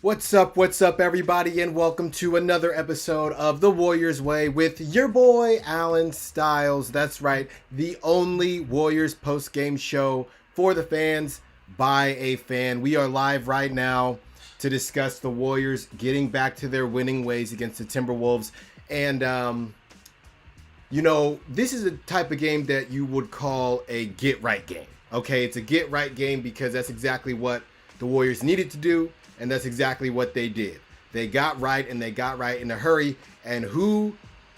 What's up, everybody, and welcome to another episode of The Warriors Way with your boy, Alan Styles. That's right, the only Warriors post-game show for the fans by a fan. We are live right now to discuss the Warriors getting back to their winning ways against the Timberwolves. And, this is a type of game that you would call a get-right game. Okay, it's a get-right game because that's exactly what the Warriors needed to do. And that's exactly what they did. They got right, and they got right in a hurry. And who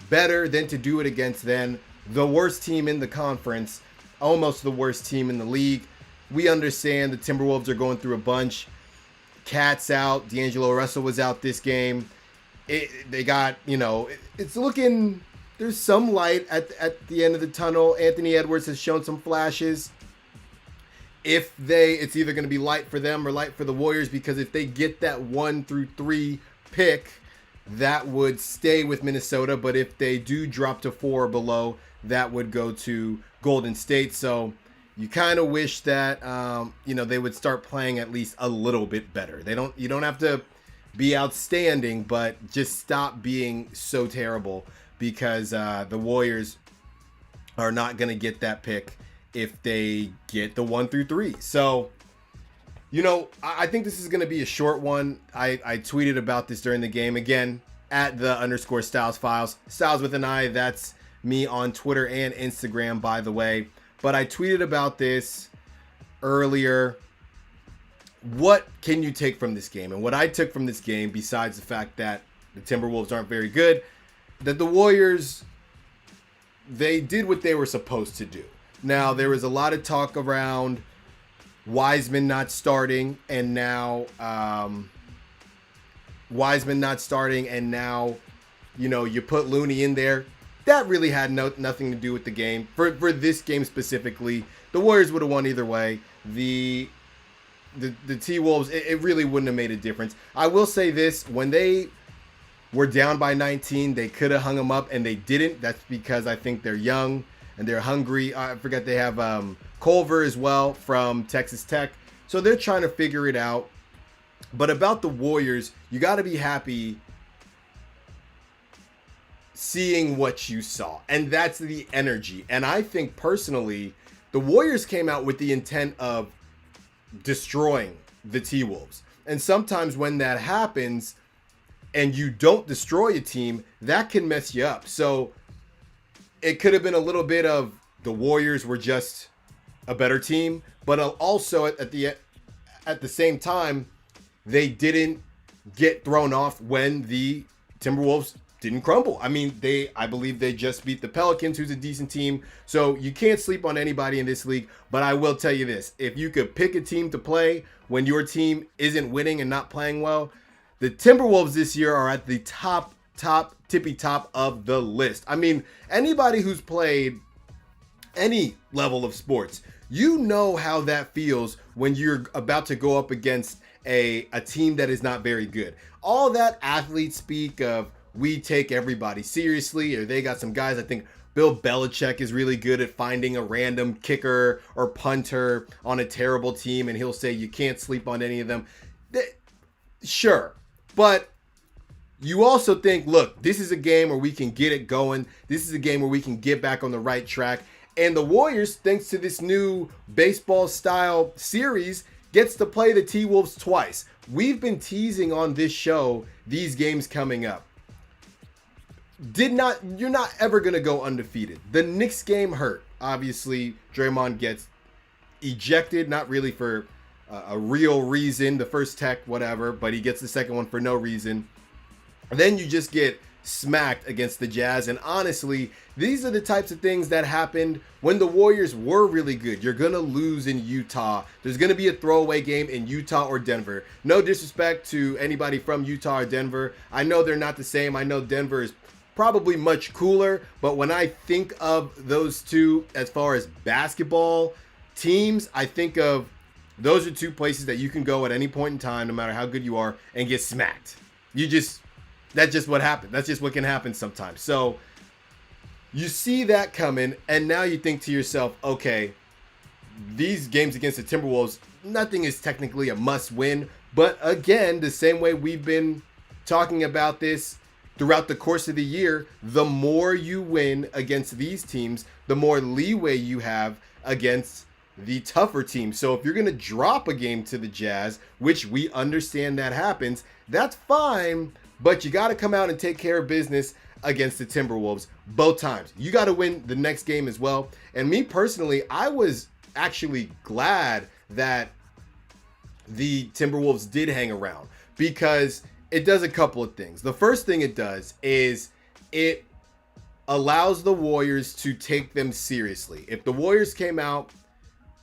better than to do it against than the worst team in the conference, almost the worst team in the league. We understand the Timberwolves are going through a bunch. Cat's out. D'Angelo Russell was out this game. It's looking, there's some light at the end of the tunnel. Anthony Edwards has shown some flashes. It's either going to be light for them or light for the Warriors, because if they get that 1-3 pick, that would stay with Minnesota. But if they do drop to 4 or below, that would go to Golden State. So you kind of wish that, they would start playing at least a little bit better. You don't have to be outstanding, but just stop being so terrible, because the Warriors are not going to get that pick if they get the 1-3. So, I think this is going to be a short one. I tweeted about this during the game. Again, at the _Styles Files. Styles with an I. That's me on Twitter and Instagram, by the way. But I tweeted about this earlier. What can you take from this game? And what I took from this game, besides the fact that the Timberwolves aren't very good, that the Warriors, they did what they were supposed to do. Now, there was a lot of talk around Wiseman not starting, and now you put Looney in there. That really had nothing to do with the game. For this game specifically, the Warriors would have won either way. The T-Wolves, it really wouldn't have made a difference. I will say this: when they were down by 19, they could have hung them up, and they didn't. That's because I think they're young and they're hungry. I forget they have Culver as well from Texas Tech. So they're trying to figure it out. But about the Warriors, you got to be happy seeing what you saw. And that's the energy. And I think personally, the Warriors came out with the intent of destroying the T-Wolves. And sometimes when that happens and you don't destroy a team, that can mess you up. So it could have been a little bit of the Warriors were just a better team, but also at the same time, they didn't get thrown off when the Timberwolves didn't crumble. I mean, I believe they just beat the Pelicans, who's a decent team. So you can't sleep on anybody in this league. But I will tell you this: if you could pick a team to play when your team isn't winning and not playing well, the Timberwolves this year are at the tippy top of the list. I mean, anybody who's played any level of sports, you know how that feels when you're about to go up against a team that is not very good. All that athlete speak of we take everybody seriously, or they got some guys. I think Bill Belichick is really good at finding a random kicker or punter on a terrible team, and he'll say you can't sleep on any of them. Sure, but you also think, look, this is a game where we can get it going. This is a game where we can get back on the right track. And the Warriors, thanks to this new baseball-style series, gets to play the T-Wolves twice. We've been teasing on this show these games coming up. You're not ever going to go undefeated. The Knicks game hurt. Obviously, Draymond gets ejected, not really for a real reason. The first tech, whatever, but he gets the second one for no reason. And then you just get smacked against the Jazz. And honestly, these are the types of things that happened when the Warriors were really good. You're going to lose in Utah. There's going to be a throwaway game in Utah or Denver. No disrespect to anybody from Utah or Denver. I know they're not the same. I know Denver is probably much cooler. But when I think of those two as far as basketball teams, I think of those are two places that you can go at any point in time, no matter how good you are, and get smacked. That's just what happened. That's just what can happen sometimes. So you see that coming, and now you think to yourself, okay, these games against the Timberwolves, nothing is technically a must win, But again, the same way we've been talking about this throughout the course of the year, the more you win against these teams, the more leeway you have against the tougher teams. So if you're going to drop a game to the Jazz, which we understand that happens, that's fine, but you got to come out and take care of business against the Timberwolves both times. You got to win the next game as well. And me personally, I was actually glad that the Timberwolves did hang around, because it does a couple of things. The first thing it does is it allows the Warriors to take them seriously. If the Warriors came out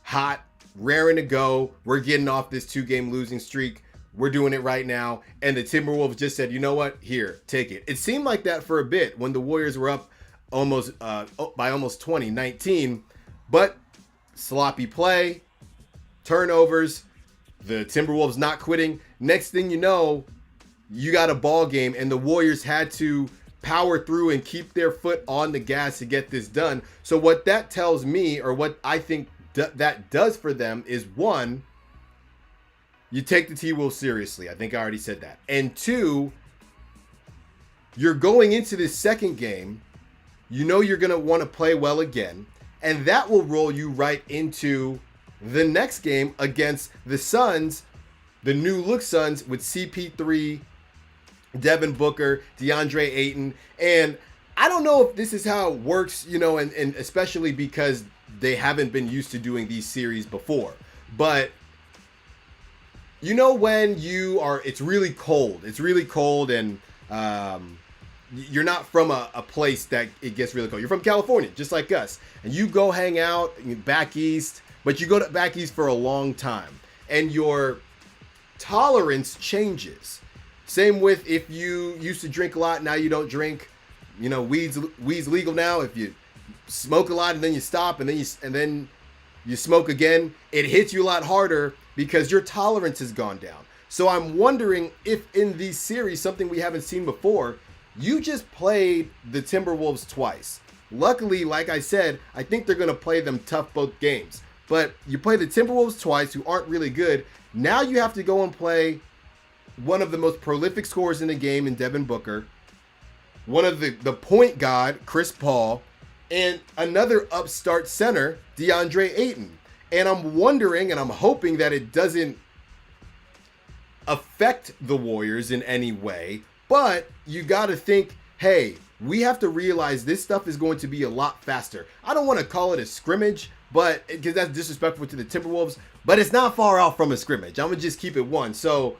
hot, raring to go, we're getting off this 2-game losing streak, we're doing it right now, and the Timberwolves just said, you know what, here, take it. It seemed like that for a bit when the Warriors were up by almost 20, 19, but sloppy play, turnovers, the Timberwolves not quitting. Next thing you know, you got a ball game, and the Warriors had to power through and keep their foot on the gas to get this done. So what that tells me, or what I think that does for them, is one, you take the T-Wolves seriously. I think I already said that. And two, you're going into this second game, you know you're going to want to play well again, and that will roll you right into the next game against the Suns, the new look Suns, with CP3, Devin Booker, DeAndre Ayton. And I don't know if this is how it works, you know, and especially because they haven't been used to doing these series before. But you know, when it's really cold and you're not from a place that it gets really cold. You're from California, just like us. And you go hang out back east, but you go back east for a long time, and your tolerance changes. Same with if you used to drink a lot, now you don't drink. You know, weed's legal now. If you smoke a lot and then you stop and then you smoke again, it hits you a lot harder because your tolerance has gone down. So I'm wondering if in these series, something we haven't seen before, you just played the Timberwolves twice. Luckily, like I said, I think they're going to play them tough both games. But you play the Timberwolves twice, who aren't really good. Now you have to go and play one of the most prolific scorers in the game in Devin Booker, one of the point guard, Chris Paul, and another upstart center, DeAndre Ayton. And I'm wondering, and I'm hoping that it doesn't affect the Warriors in any way, but you got to think, hey, we have to realize this stuff is going to be a lot faster. I don't want to call it a scrimmage, but because that's disrespectful to the Timberwolves, but it's not far off from a scrimmage. I'm going to just keep it one. So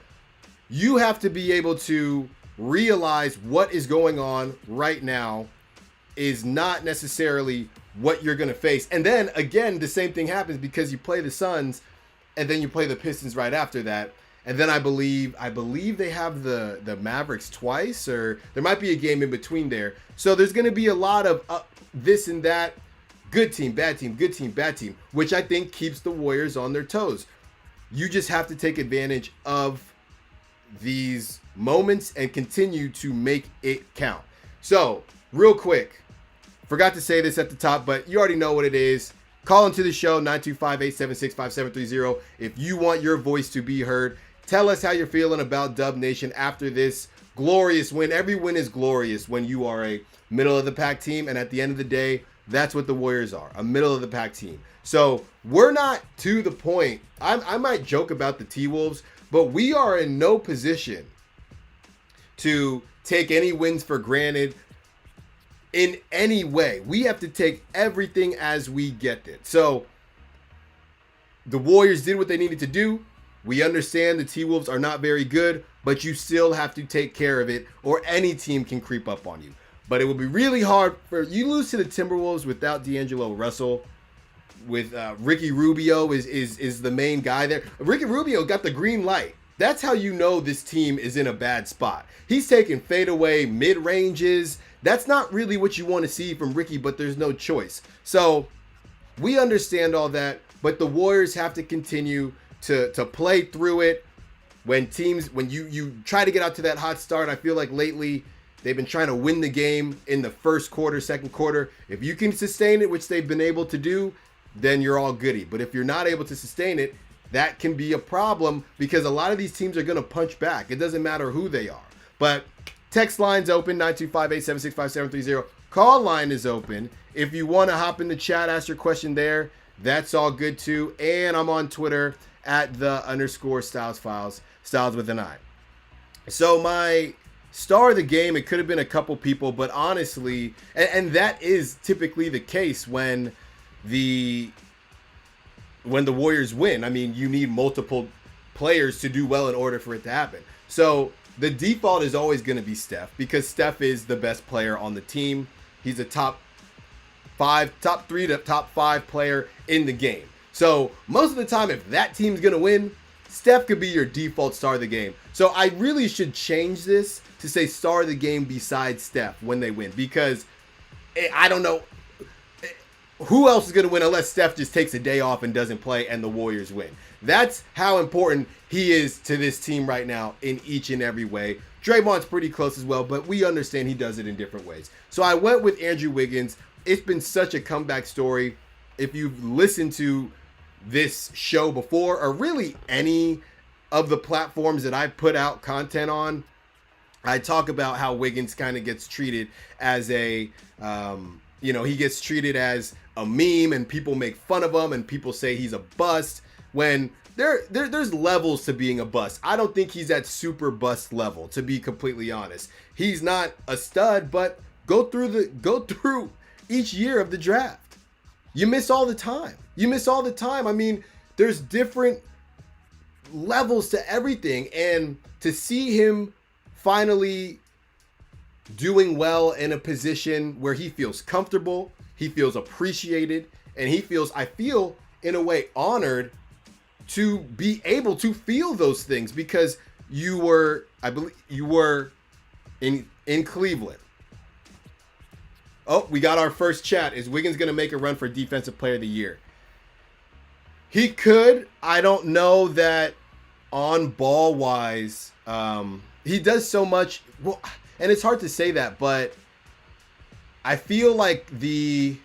you have to be able to realize what is going on right now is not necessarily what you're going to face. And then again, the same thing happens because you play the Suns and then you play the Pistons right after that. And then I believe they have the Mavericks twice, or there might be a game in between there. So there's going to be a lot of this and that, good team, bad team, good team, bad team, which I think keeps the Warriors on their toes. You just have to take advantage of these moments and continue to make it count. So real quick, forgot to say this at the top, but you already know what it is. Call into the show, 925-876-5730, if you want your voice to be heard. Tell us how you're feeling about Dub Nation after this glorious win. Every win is glorious when you are a middle-of-the-pack team, and at the end of the day, that's what the Warriors are, a middle-of-the-pack team. So we're not to the point. I might joke about the T-Wolves, but we are in no position to take any wins for granted in any way. We have to take everything as we get it. So the Warriors did what they needed to do. We understand the T-Wolves are not very good, but you still have to take care of it, or any team can creep up on you. But it would be really hard for you lose to the Timberwolves without D'Angelo Russell. With Ricky Rubio is the main guy there. Ricky Rubio got the green light. That's how you know this team is in a bad spot. He's taking fadeaway mid-ranges. That's not really what you want to see from Ricky, but there's no choice. So we understand all that, but the Warriors have to continue to play through it. When you try to get out to that hot start, I feel like lately they've been trying to win the game in the first quarter, second quarter. If you can sustain it, which they've been able to do, then you're all goody. But if you're not able to sustain it, that can be a problem because a lot of these teams are going to punch back. It doesn't matter who they are. But text line's open, 925-876-5730. Call line is open. If you want to hop in the chat, ask your question there. That's all good too. And I'm on Twitter at @the_Styles Files, Styles with an I. So my star of the game, it could have been a couple people, but honestly, and that is typically the case when the Warriors win. I mean, you need multiple players to do well in order for it to happen. So the default is always going to be Steph because Steph is the best player on the team. He's a top 3 to top 5 player in the game. So most of the time, if that team's going to win, Steph could be your default star of the game. So I really should change this to say star of the game besides Steph when they win, because I don't know who else is going to win unless Steph just takes a day off and doesn't play and the Warriors win. That's how important he is to this team right now in each and every way. Draymond's pretty close as well, but we understand he does it in different ways. So I went with Andrew Wiggins. It's been such a comeback story. If you've listened to this show before, or really any of the platforms that I put out content on, I talk about how Wiggins kind of gets treated as a, he gets treated as a meme and people make fun of him and people say he's a bust when there's levels to being a bust. I don't think he's at super bust level, to be completely honest. He's not a stud, but go through each year of the draft. You miss all the time. I mean, there's different levels to everything. And to see him finally doing well in a position where he feels comfortable, he feels appreciated, and I feel, in a way, honored to be able to feel those things because I believe you were in Cleveland. Oh, we got our first chat. Is Wiggins going to make a run for Defensive Player of the Year? He could. I don't know that on ball wise. He does so much. Well, and it's hard to say that, but I feel like because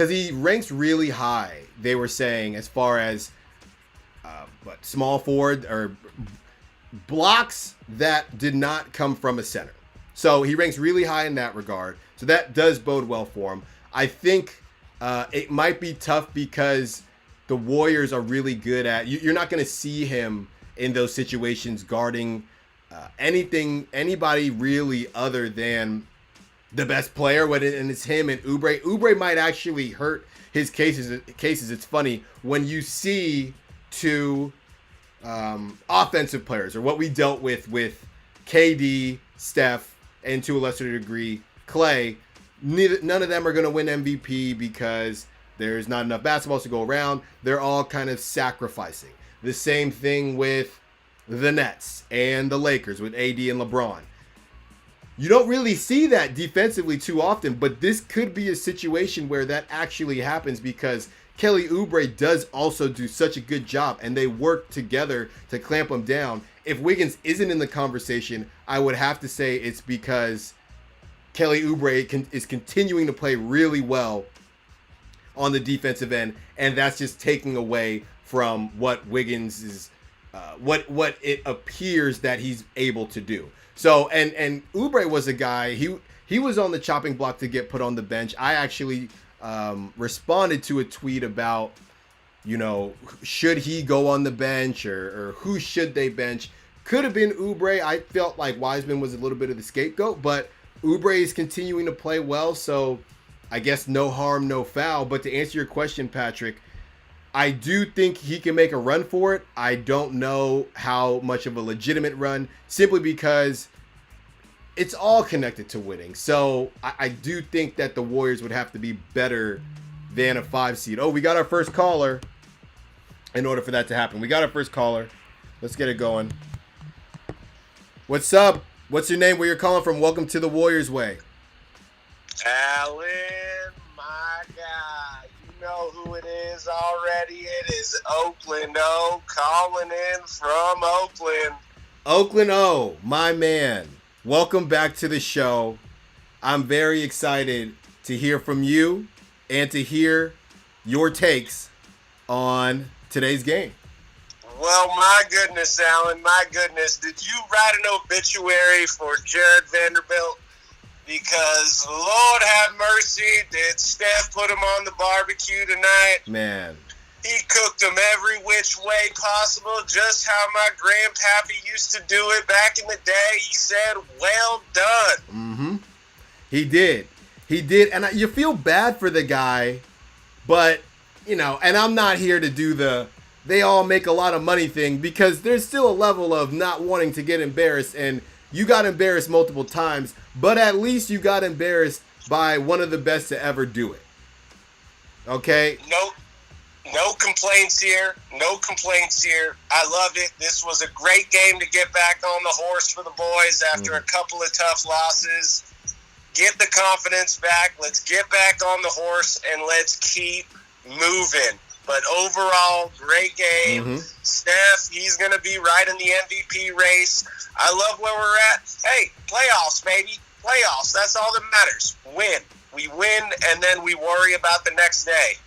he ranks really high, they were saying, as far as small forward or blocks that did not come from a center. So he ranks really high in that regard. So that does bode well for him. I think it might be tough because the Warriors are really good at, you're not going to see him in those situations guarding anybody really other than the best player, and it's him and Oubre. Oubre might actually hurt his cases. It's funny when you see two offensive players, or what we dealt with KD, Steph, and to a lesser degree Clay. None of them are going to win MVP because there's not enough basketballs to go around. They're all kind of sacrificing. The same thing with the Nets and the Lakers with AD and LeBron. You don't really see that defensively too often, but this could be a situation where that actually happens because Kelly Oubre does also do such a good job, and they work together to clamp him down. If Wiggins isn't in the conversation, I would have to say it's because Kelly Oubre is continuing to play really well on the defensive end, and that's just taking away from what Wiggins is, what it appears that he's able to do. So, and Oubre was a guy, he was on the chopping block to get put on the bench. I actually responded to a tweet about, should he go on the bench or who should they bench? Could have been Oubre. I felt like Wiseman was a little bit of the scapegoat, but Oubre is continuing to play well, so I guess no harm, no foul. But to answer your question, Patrick, I do think he can make a run for it. I don't know how much of a legitimate run, simply because it's all connected to winning. So I do think that the Warriors would have to be better than a 5 seed. Oh, we got our first caller in order for that to happen. We got our first caller. Let's get it going. What's up? What's your name? Where you're calling from? Welcome to the Warriors Way. Alan, my guy. You know who it is already. It is Oakland O, calling in from Oakland. Oakland O, my man. Welcome back to the show. I'm very excited to hear from you and to hear your takes on today's game. Well, my goodness, Alan, my goodness. Did you write an obituary for Jared Vanderbilt? Because, Lord have mercy, did Steph put him on the barbecue tonight? Man. He cooked them every which way possible, just how my grandpappy used to do it back in the day. He said, well done. Mm-hmm. He did. He did. And you feel bad for the guy, but, and I'm not here to do the they all make a lot of money thing, because there's still a level of not wanting to get embarrassed, and you got embarrassed multiple times, but at least you got embarrassed by one of the best to ever do it. Okay? No complaints here. No complaints here. I loved it. This was a great game to get back on the horse for the boys after a couple of tough losses. Get the confidence back. Let's get back on the horse, and let's keep moving. But overall, great game. Mm-hmm. Steph, he's going to be right in the MVP race. I love where we're at. Hey, playoffs, baby. Playoffs. That's all that matters. Win. We win, and then we worry about the next day.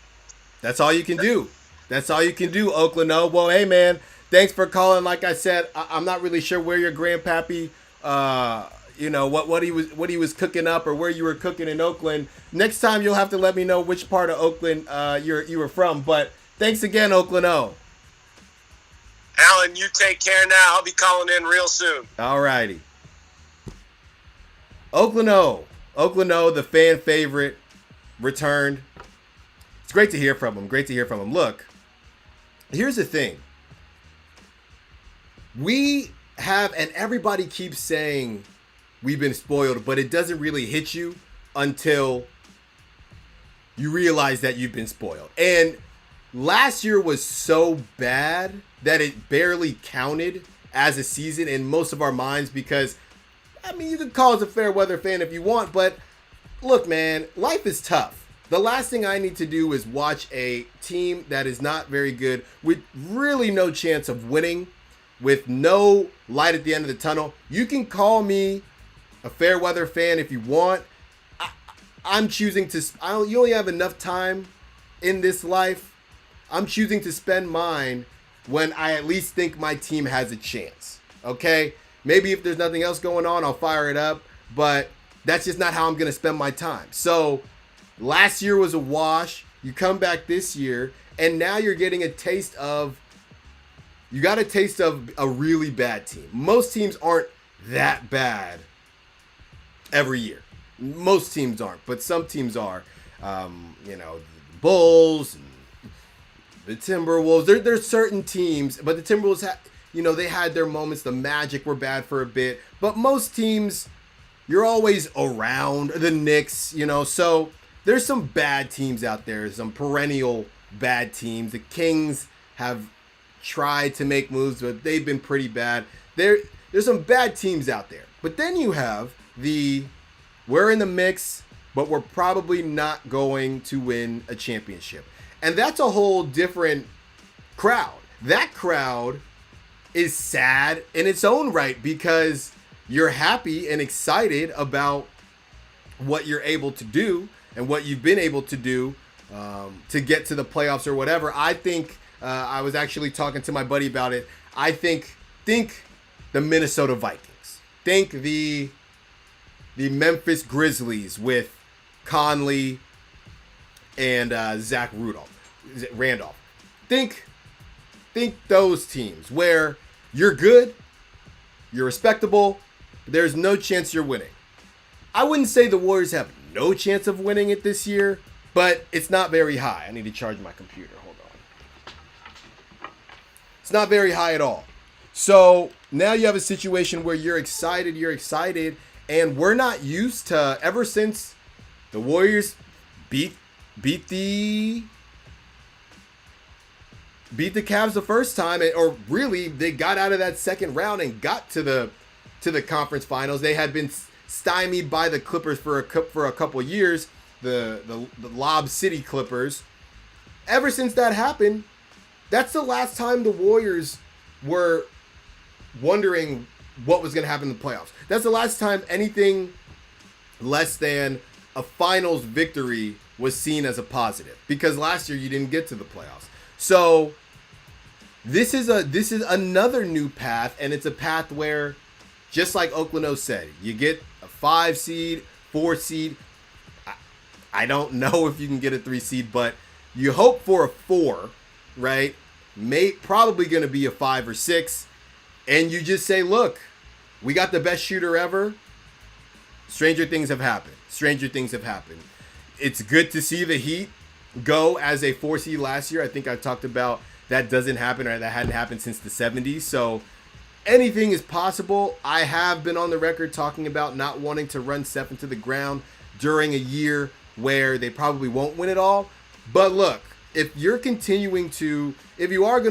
That's all you can do. That's all you can do, Oakland O. Well, hey, man, thanks for calling. Like I said, I'm not really sure where your grandpappy, what he was cooking up, or where you were cooking in Oakland. Next time you'll have to let me know which part of Oakland you were from. But thanks again, Oakland O. Alan, you take care now. I'll be calling in real soon. All righty. Oakland O, the fan favorite, returned. It's great to hear from him. Look, here's the thing. We have, and everybody keeps saying we've been spoiled, but it doesn't really hit you until you realize that you've been spoiled. And last year was so bad that it barely counted as a season in most of our minds, because, you can call us a fair weather fan if you want, but look, man, life is tough. The last thing I need to do is watch a team that is not very good, with really no chance of winning, with no light at the end of the tunnel. You can call me a fair weather fan if you want. I'm choosing to. You only have enough time in this life. I'm choosing to spend mine when I at least think my team has a chance. Okay? Maybe if there's nothing else going on, I'll fire it up. But that's just not how I'm going to spend my time. So last year was a wash. You come back this year, and now you're getting a taste of. You got a taste of a really bad team. Most teams aren't that bad every year. Most teams aren't, but some teams are. The Bulls, and the Timberwolves. There's certain teams, but the Timberwolves, they had their moments. The Magic were bad for a bit, but most teams, you're always around. The Knicks, so there's some bad teams out there, some perennial bad teams. The Kings have tried to make moves, but they've been pretty bad. There's some bad teams out there. But then you have we're in the mix, but we're probably not going to win a championship. And that's a whole different crowd. That crowd is sad in its own right, because you're happy and excited about what you're able to do and what you've been able to do to get to the playoffs or whatever. I think I was actually talking to my buddy about it. I think the Minnesota Vikings. Think the Memphis Grizzlies with Conley and Zach Randolph. Think those teams where you're good, you're respectable, there's no chance you're winning. I wouldn't say the Warriors have no chance of winning it this year, but it's not very high. I need to charge my computer. Hold on. It's not very high at all. So now you have a situation where you're excited, and we're not used to, ever since the Warriors beat the Cavs the first time, or really they got out of that second round and got to the conference finals. They had been stymied by the Clippers for a couple years, the Lob City Clippers. Ever since that happened, that's the last time the Warriors were wondering what was going to happen in the playoffs. That's the last time anything less than a finals victory was seen as a positive, because last year you didn't get to the playoffs. So This is another new path, and it's a path where, just like Oklahoma said, you get a 5 seed, 4 seed. I don't know if you can get a 3 seed, but you hope for a 4, right? Probably going to be a 5 or 6, and you just say, look, we got the best shooter ever. Stranger things have happened. Stranger things have happened. It's good to see the Heat go as a 4 seed last year. I think I talked about that doesn't happen, or that hadn't happened since the 70s. So anything is possible. I have been on the record talking about not wanting to run Steph into the ground during a year where they probably won't win it all. But look, if you are going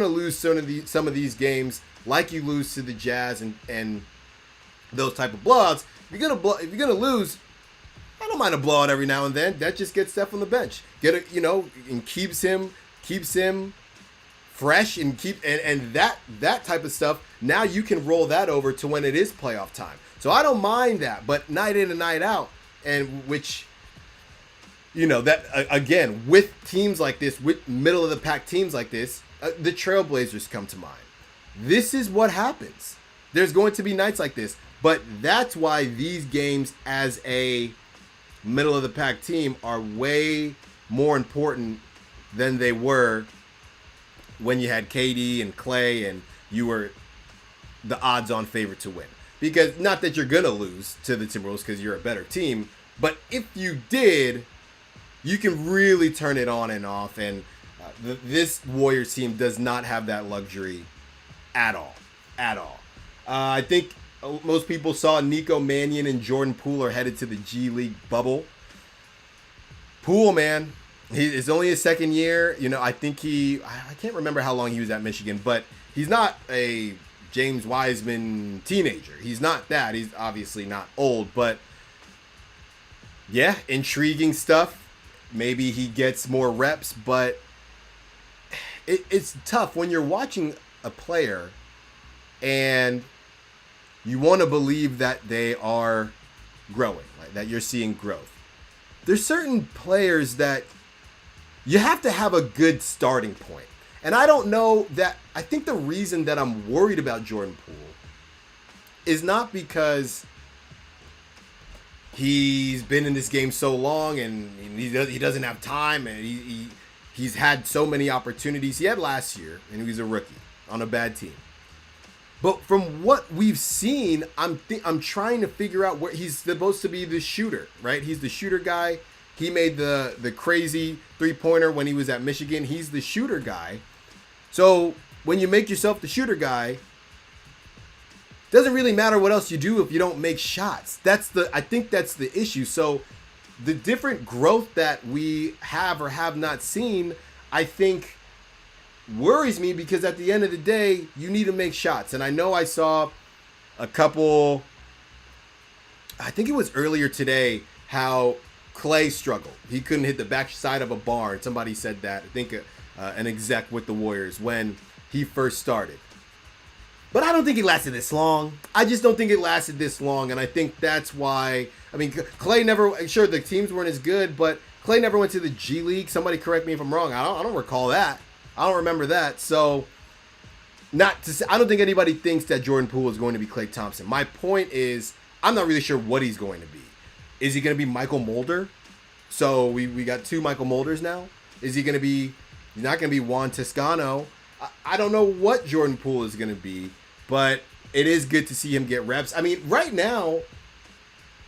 to lose some of these games, like you lose to the Jazz and those type of blowouts, if you're gonna lose, I don't mind a blowout every now and then. That just gets Steph on the bench. And keeps him fresh and that type of stuff. Now you can roll that over to when it is playoff time. So I don't mind that. But night in and night out, and which, that again, with teams like this, with middle of the pack teams like this, the Trailblazers come to mind. This is what happens. There's going to be nights like this. But that's why these games as a middle of the pack team are way more important than they were when you had KD and Clay and you were the odds-on favorite to win. Because not that you're going to lose to the Timberwolves because you're a better team, but if you did, you can really turn it on and off. And this Warriors team does not have that luxury at all. At all. I think most people saw Nico Mannion and Jordan Poole are headed to the G League bubble. Poole, man, it's only his second year. I think I can't remember how long he was at Michigan, but he's not a James Wiseman teenager. He's not that. He's obviously not old, but yeah, intriguing stuff. Maybe he gets more reps, but it's tough when you're watching a player and you want to believe that they are growing, right? That you're seeing growth. There's certain players that you have to have a good starting point. And I don't know that. I think the reason that I'm worried about Jordan Poole is not because he's been in this game so long and he doesn't have time, and he's had so many opportunities. He had last year, and he was a rookie on a bad team. But from what we've seen, I'm trying to figure out where he's supposed to be the shooter, right? He's the shooter guy. He made the crazy three-pointer when he was at Michigan. He's the shooter guy. So when you make yourself the shooter guy, doesn't really matter what else you do if you don't make shots. I think that's the issue. So the different growth that we have or have not seen, I think, worries me, because at the end of the day, you need to make shots. And I know I saw a couple, I think it was earlier today, how Clay struggled. He couldn't hit the backside of a barn. Somebody said that. I think an exec with the Warriors when he first started. But I don't think it lasted this long. I just don't think it lasted this long. And I think that's why, Clay never, sure, the teams weren't as good, but Clay never went to the G League. Somebody correct me if I'm wrong. I don't recall that. I don't remember that. So, not to say, I don't think anybody thinks that Jordan Poole is going to be Klay Thompson. My point is, I'm not really sure what he's going to be. Is he going to be Michael Mulder? So we got two Michael Mulders now. Is he going to be? He's not going to be Juan Toscano. I don't know what Jordan Poole is going to be, but it is good to see him get reps. Right now,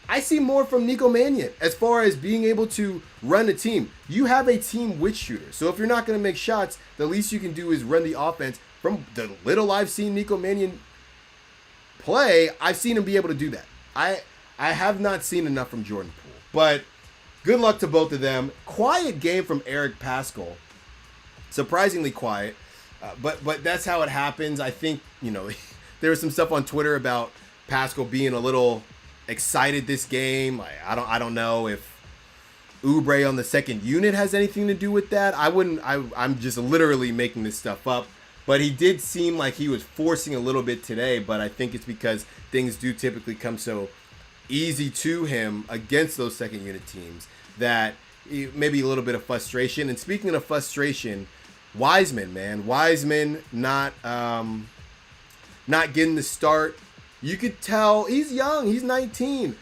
I see more from Nico Mannion as far as being able to run a team. You have a team with shooters. So if you're not going to make shots, the least you can do is run the offense. From the little I've seen Nico Mannion play, I've seen him be able to do that. I have not seen enough from Jordan Poole. But good luck to both of them. Quiet game from Eric Paschall. Surprisingly quiet. But that's how it happens. I think, there was some stuff on Twitter about Paschall being a little excited this game. I don't know if Oubre on the second unit has anything to do with that. I'm just literally making this stuff up. But he did seem like he was forcing a little bit today, but I think it's because things do typically come so easy to him against those second unit teams that maybe a little bit of frustration. And speaking of frustration, Wiseman, man. Wiseman not getting the start. You could tell he's young. He's 19.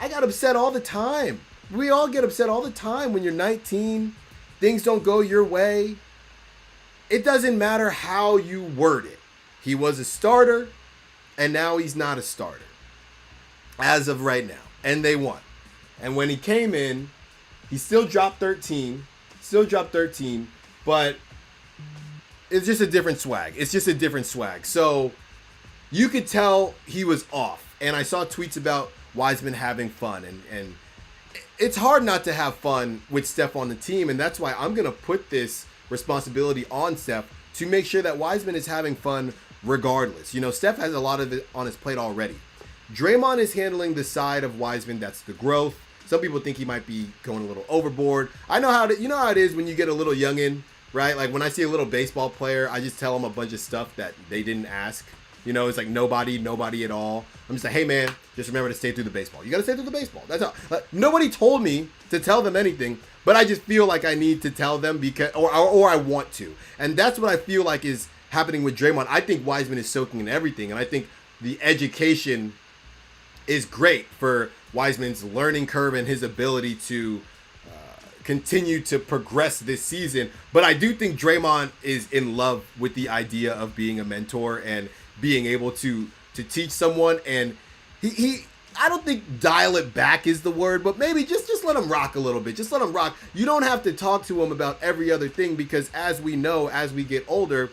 I got upset all the time. We all get upset all the time when you're 19. Things don't go your way. It doesn't matter how you word it. He was a starter, and now he's not a starter as of right now. And they won. And when he came in, he still dropped 13. But it's just a different swag. So you could tell he was off. And I saw tweets about Wiseman having fun. And it's hard not to have fun with Steph on the team. And that's why I'm going to put this responsibility on Steph to make sure that Wiseman is having fun regardless. You know, Steph has a lot of it on his plate already. Draymond is handling the side of Wiseman that's the growth. Some people think he might be going a little overboard. I know how you know how it is when you get a little youngin', right? Like when I see a little baseball player, I just tell them a bunch of stuff that they didn't ask. You know, it's like nobody at all. I'm just like, hey man, just remember to stay through the baseball. You got to stay through the baseball. That's all. Nobody told me to tell them anything, but I just feel like I need to tell them because, or I want to. And that's what I feel like is happening with Draymond. I think Wiseman is soaking in everything, and I think the education is great for Wiseman's learning curve and his ability to continue to progress this season. But I do think Draymond is in love with the idea of being a mentor and being able to teach someone. And he I don't think dial it back is the word, but maybe just let him rock a little bit. Just let him rock. You don't have to talk to him about every other thing because as we know, as we get older,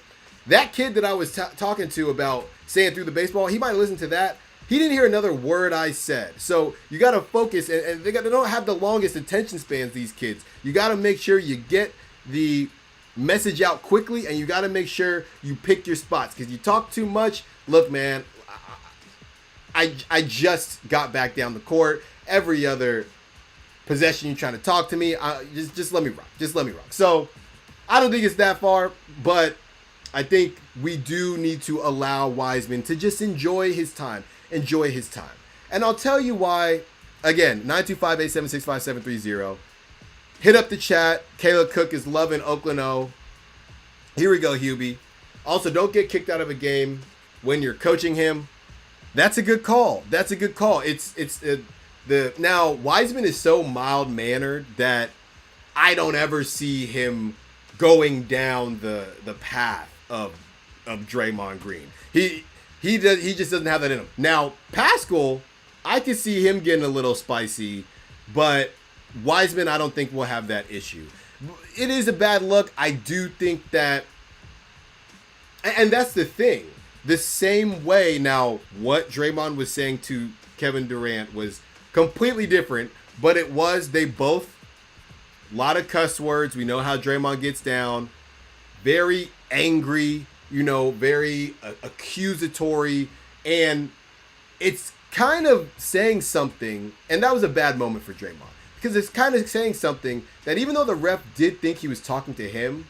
that kid that I was talking to about saying through the baseball, he might listen to that. He didn't hear another word I said. So you got to focus, and they don't have the longest attention spans, these kids. You got to make sure you get the message out quickly, and you got to make sure you pick your spots. Because you talk too much, look, man, I just got back down the court. Every other possession you're trying to talk to me, just let me rock. Just let me rock. So I don't think it's that far, but I think we do need to allow Wiseman to just enjoy his time. And I'll tell you why. Again, 925-876-5730. Hit up the chat. Kayla Cook is loving Oakland O. Here we go, Hubie. Also, don't get kicked out of a game when you're coaching him. That's a good call. Now Wiseman is so mild-mannered that I don't ever see him going down the path of Draymond Green. He just doesn't have that in him. Now, Pascal, I could see him getting a little spicy, but Wiseman, I don't think will have that issue. It is a bad look. I do think that, and that's the thing. The same way, now, what Draymond was saying to Kevin Durant was completely different, but they both, a lot of cuss words. We know how Draymond gets down. Very angry, very accusatory, and it's kind of saying something, and that was a bad moment for Draymond, because it's kind of saying something that even though the ref did think he was talking to him,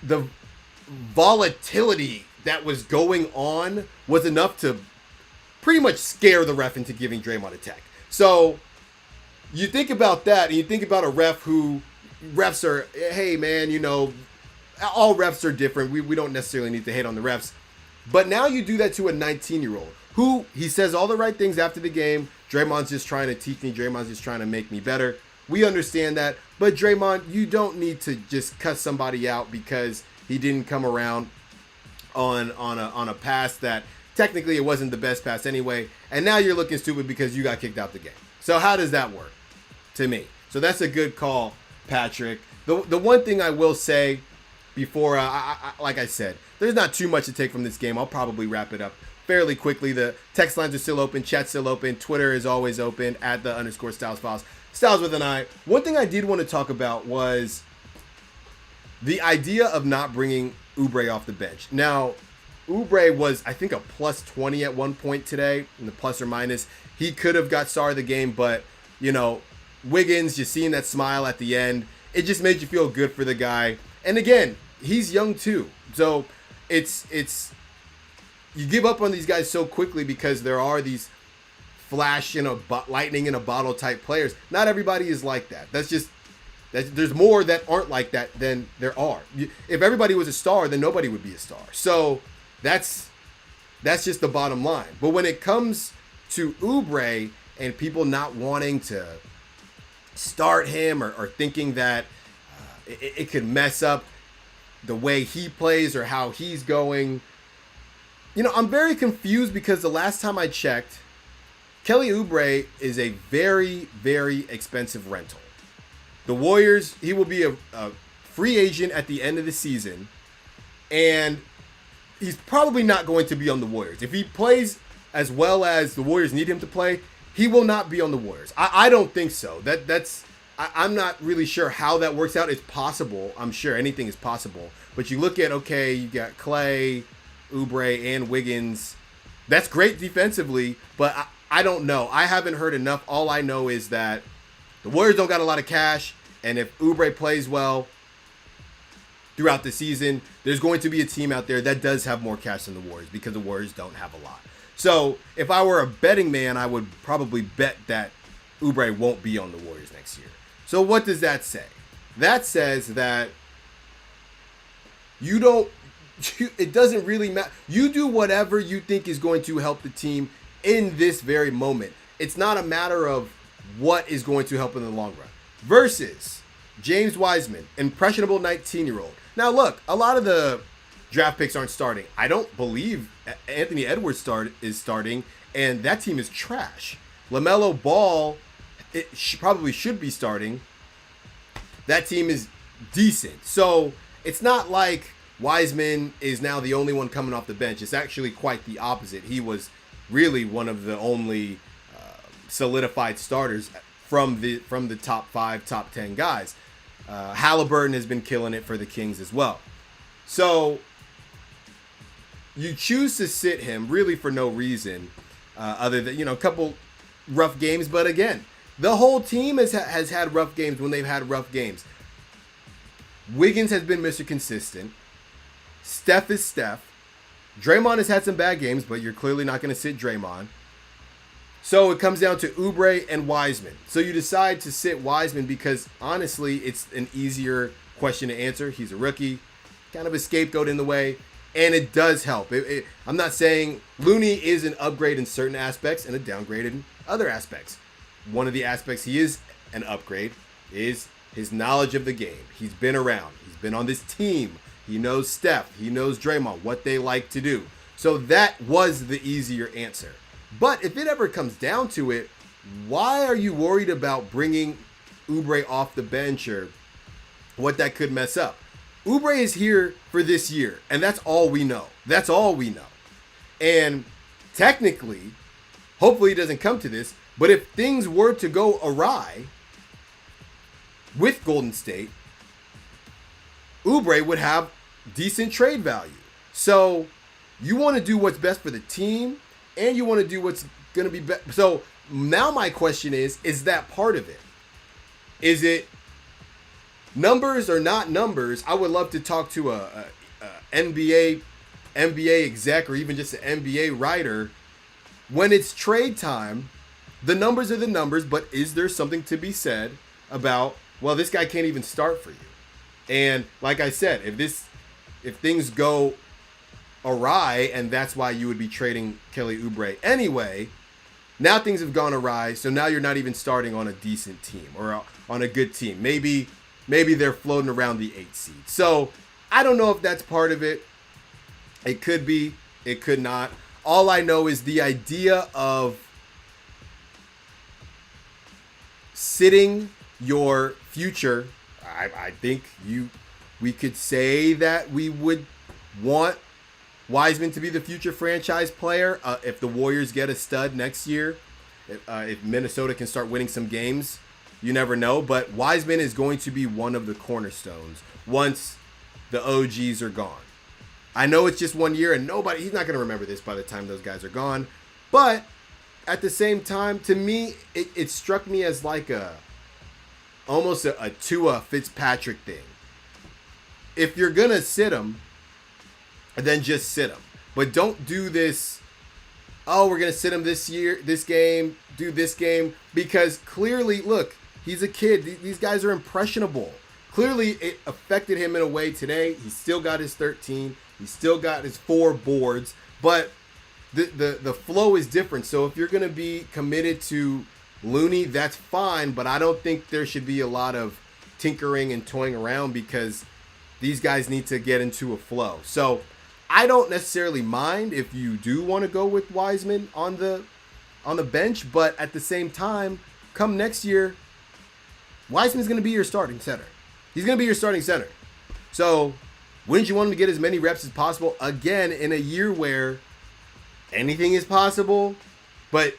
the volatility that was going on was enough to pretty much scare the ref into giving Draymond a tech. So you think about that, and you think about a ref who, refs are, hey man, all refs are different. We don't necessarily need to hate on the refs. But now you do that to a 19-year-old who, he says all the right things after the game. Draymond's just trying to teach me. Draymond's just trying to make me better. We understand that. But Draymond, you don't need to just cut somebody out because he didn't come around on a pass that technically it wasn't the best pass anyway. And now you're looking stupid because you got kicked out the game. So how does that work to me? So that's a good call, Patrick. The one thing I will say before, like I said, there's not too much to take from this game. I'll probably wrap it up fairly quickly. The text lines are still open. Chat's still open. Twitter is always open at @_Styles Files. Styles with an I. One thing I did want to talk about was the idea of not bringing Oubre off the bench. Now, Oubre was, I think, a plus 20 at one point today, in the plus or minus. He could have got star of the game, but, Wiggins, just seeing that smile at the end, it just made you feel good for the guy. And again, he's young too. So it's you give up on these guys so quickly because there are these flash, lightning in a bottle type players. Not everybody is like that. There's more that aren't like that than there are. If everybody was a star, then nobody would be a star. So that's just the bottom line. But when it comes to Oubre and people not wanting to start him or thinking that it could mess up the way he plays or how he's going, I'm very confused because the last time I checked, Kelly Oubre is a very, very expensive rental. The Warriors, he will be a free agent at the end of the season, and he's probably not going to be on the Warriors. If he plays as well as the Warriors need him to play, he will not be on the Warriors. I don't think so. I'm not really sure how that works out. It's possible. I'm sure anything is possible. But you look at, okay, you got Clay, Oubre, and Wiggins. That's great defensively, but I don't know. I haven't heard enough. All I know is that the Warriors don't got a lot of cash, and if Oubre plays well throughout the season, there's going to be a team out there that does have more cash than the Warriors because the Warriors don't have a lot. So if I were a betting man, I would probably bet that Oubre won't be on the Warriors next year. So what does that say? That says that it doesn't really matter. You do whatever you think is going to help the team in this very moment. It's not a matter of what is going to help in the long run. Versus James Wiseman, impressionable 19-year-old. Now look, a lot of the draft picks aren't starting. I don't believe Anthony Edwards is starting, and that team is trash. LaMelo Ball probably should be starting. That team is decent. So it's not like Wiseman is now the only one coming off the bench. It's actually quite the opposite. He was really one of the only solidified starters from the top 5, top 10 guys. Halliburton has been killing it for the Kings as well. So you choose to sit him really for no reason other than, a couple rough games. But again, the whole team has had rough games when they've had rough games. Wiggins has been Mr. Consistent. Steph is Steph. Draymond has had some bad games, but you're clearly not going to sit Draymond. So it comes down to Oubre and Wiseman. So you decide to sit Wiseman because, honestly, it's an easier question to answer. He's a rookie, kind of a scapegoat in the way, and it does help. I'm not saying Looney is an upgrade in certain aspects and a downgrade in other aspects. One of the aspects he is an upgrade is his knowledge of the game. He's been around. He's been on this team. He knows Steph. He knows Draymond, what they like to do. So that was the easier answer. But if it ever comes down to it, why are you worried about bringing Oubre off the bench or what that could mess up? Oubre is here for this year, and that's all we know. That's all we know. And technically, hopefully it doesn't come to this, but if things were to go awry with Golden State, Oubre would have decent trade value. So you want to do what's best for the team, and you want to do what's going to be best. So now my question is that part of it? Is it numbers or not numbers? I would love to talk to a NBA exec or even just an NBA writer. When it's trade time, the numbers are the numbers, but is there something to be said about, well, this guy can't even start for you? And like I said, if things go awry, and that's why you would be trading Kelly Oubre anyway, now things have gone awry, so now you're not even starting on a decent team or on a good team. Maybe they're floating around the 8th seed. So I don't know if that's part of it. It could be, it could not. All I know is the idea of sitting your future. I think we could say that we would want Wiseman to be the future franchise player if the Warriors get a stud next year. If Minnesota can start winning some games, you never know. But Wiseman is going to be one of the cornerstones once the OGs are gone. I know it's just 1 year and he's not going to remember this by the time those guys are gone. But at the same time, to me, it struck me as like almost a Tua Fitzpatrick thing. If you're going to sit him, then just sit him. But don't do this, oh, we're going to sit him this game, do this game. Because clearly, look, He's a kid. These guys are impressionable. Clearly, it affected him in a way today. He still got his 13. He still got his 4 boards. But the flow is different. So if you're going to be committed to Looney, that's fine. But I don't think there should be a lot of tinkering and toying around because these guys need to get into a flow. So I don't necessarily mind if you do want to go with Wiseman on the bench. But at the same time, come next year, Wiseman's going to be your starting center. He's going to be your starting center. So wouldn't you want him to get as many reps as possible? Again, in a year where anything is possible, but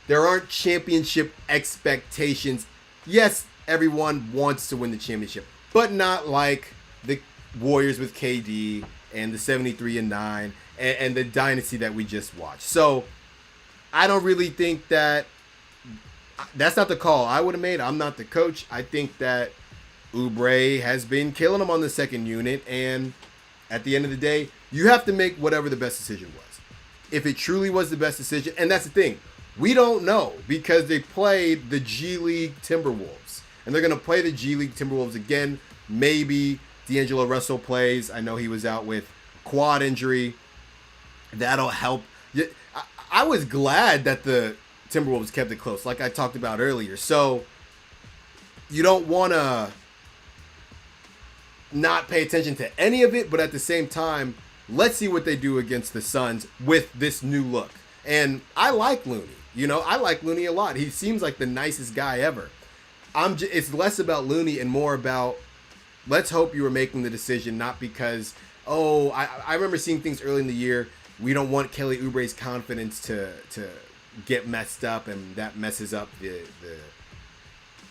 there aren't championship expectations. Yes, everyone wants to win the championship, but not like the Warriors with KD and the 73-9 and the dynasty that we just watched. So I don't really think that's not the call I would have made. I'm not the coach. I think that Oubre has been killing him on the second unit, and at the end of the day, you have to make whatever the best decision was. If it truly was the best decision, and that's the thing, we don't know because they played the G League Timberwolves, and they're going to play the G League Timberwolves again. Maybe D'Angelo Russell plays. I know he was out with quad injury. That'll help. I was glad that the Timberwolves kept it close, like I talked about earlier. So you don't want to not pay attention to any of it, but at the same time, let's see what they do against the Suns with this new look. And I like Looney. I like Looney a lot. He seems like the nicest guy ever. It's less about Looney and more about let's hope you were making the decision, not because, I remember seeing things early in the year. We don't want Kelly Oubre's confidence to get messed up, and that messes up the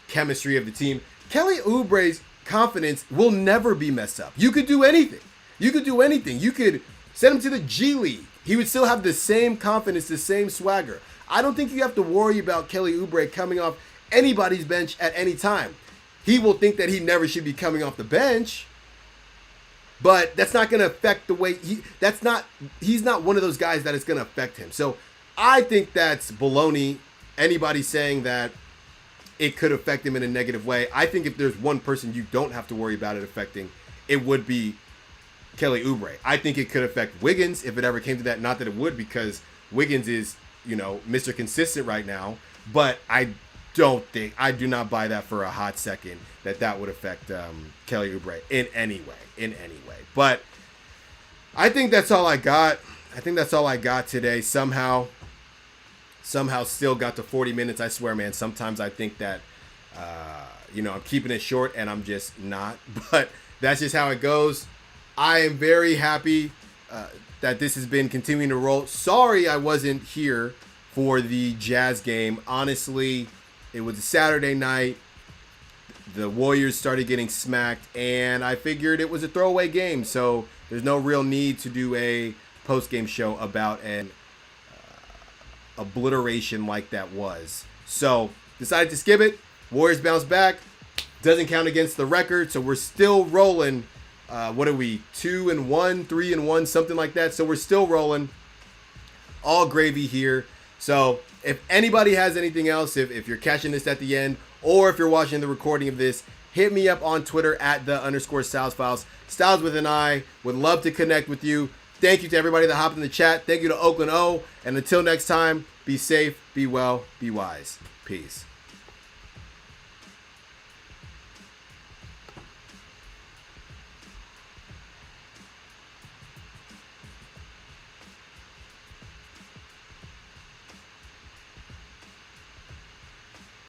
chemistry of the team. Kelly Oubre's confidence will never be messed up. You could do anything. You could send him to the G League. He would still have the same confidence, the same swagger. I don't think you have to worry about Kelly Oubre coming off anybody's bench at any time. He will think that he never should be coming off the bench, but that's not going to affect the way he's not one of those guys that it's going to affect him. So I think that's baloney. Anybody saying that it could affect him in a negative way. I think if there's one person you don't have to worry about it affecting, it would be Kelly Oubre. I think it could affect Wiggins if it ever came to that. Not that it would, because Wiggins is, Mr. Consistent right now. But I do not buy that for a hot second that would affect Kelly Oubre in any way. But I think that's all I got. Today. Somehow still got to 40 minutes. I swear, man, sometimes I think that, I'm keeping it short and I'm just not. But that's just how it goes. I am very happy that this has been continuing to roll. Sorry I wasn't here for the Jazz game. Honestly, it was a Saturday night. The Warriors started getting smacked, and I figured it was a throwaway game. So there's no real need to do a post-game show about an obliteration like that was. So decided to skip it. Warriors bounce back. Doesn't count against the record, so we're still rolling. What are we? 2-1, 3-1, something like that. So we're still rolling. All gravy here. So if anybody has anything else, if you're catching this at the end, or if you're watching the recording of this, hit me up on Twitter at @the_Styles Files. Styles with an I. Would love to connect with you. Thank you to everybody that hopped in the chat. Thank you to Oakland O. And until next time, be safe, be well, be wise. Peace.